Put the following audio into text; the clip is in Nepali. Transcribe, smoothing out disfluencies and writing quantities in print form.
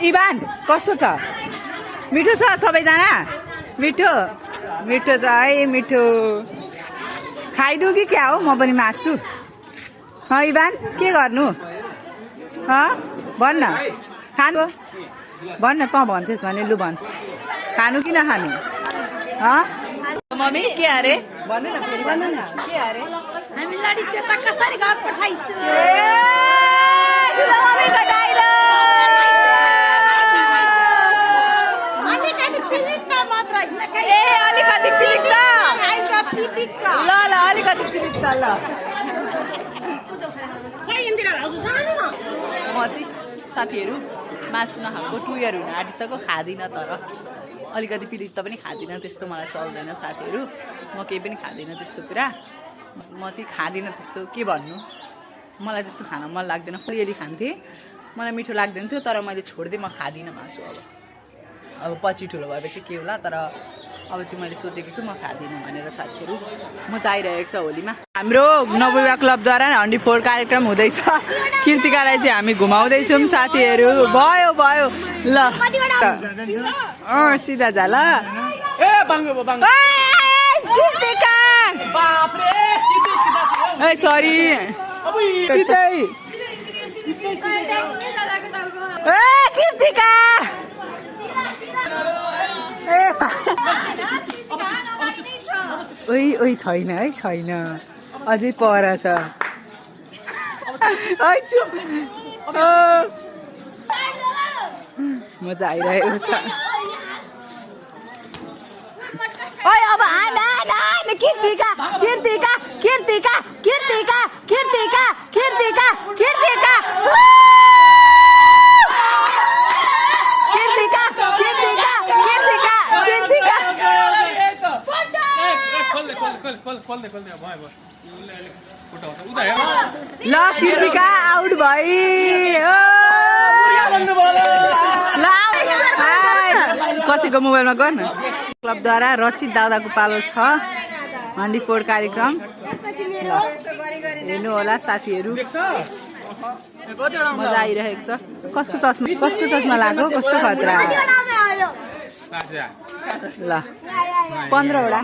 इभान कस्तो छ मिठो छ सबैजना मिठो मिठो छ है मिठो खाइदिउ कि क्या हो म पनि मासु इभान के गर्नु भन्न खानु भन्न त भन्छस् भने लु भन् खानु कि नखानु मम्मी के अरे भन्नु न फेरि भन्नु न के अरे हामी लडी सेता कसरी घर पठाइसु मम्मीको डाइलग अलिकति पिलिक्क मात्रै ए अलिकति पिलिक्क आइछ पिलिक्क ल ल अलिकति पिलिक्क ल खै इन्दिरा हजुर जानु न म चाहिँ साथीहरू मासु नखाएको 2 इयर हुन आँटिसक्यो खाँदिनँ तर अलिकति पिलिक्क पनि खाँदिनँ त्यस्तो मलाई चल्दैन साथीहरू म केही पनि खाँदिनँ त्यस्तो कुरा म चाहिँ खाँदिनँ त्यस्तो के भन्नु मलाई त्यस्तो खान मन लाग्दैन अलिअलि खान्थेँ मलाई मिठो लाग्दैन थियो तर मैले छोडिदिएँ म खाँदिनँ मासु अब पछि ठुलो भएपछि के होला तर अब चाहिँ मैले सोचेको छु म खाँदिनँ भनेर साथीहरू म चाहिँ आइरहेको छ होलीमा हाम्रो नवयुवा क्लबद्वारा 104 कार्यक्रम हुँदैछ कृतिकालाई चाहिँ हामी घुमाउँदैछौँ साथीहरू भयो भयो ल सिधा जा ल सरी सिधै कृतिका ओइ ओइ छैन है छैन अझै पर छ मजा आइरहेको छ ओइ अब कृतिका कृतिका कृतिका कृतिका कृतिका कृतिका कृतिका ल कृतिका आउट भई कसैको मोबाइलमा गर्न क्लबद्वारा रचित दादाको पालो छ 104 कार्यक्रम हेर्नु होला साथीहरू मजा आइरहेको छ कसको चस्मा लाग्यो कस्तो खतरा ल 15 वटा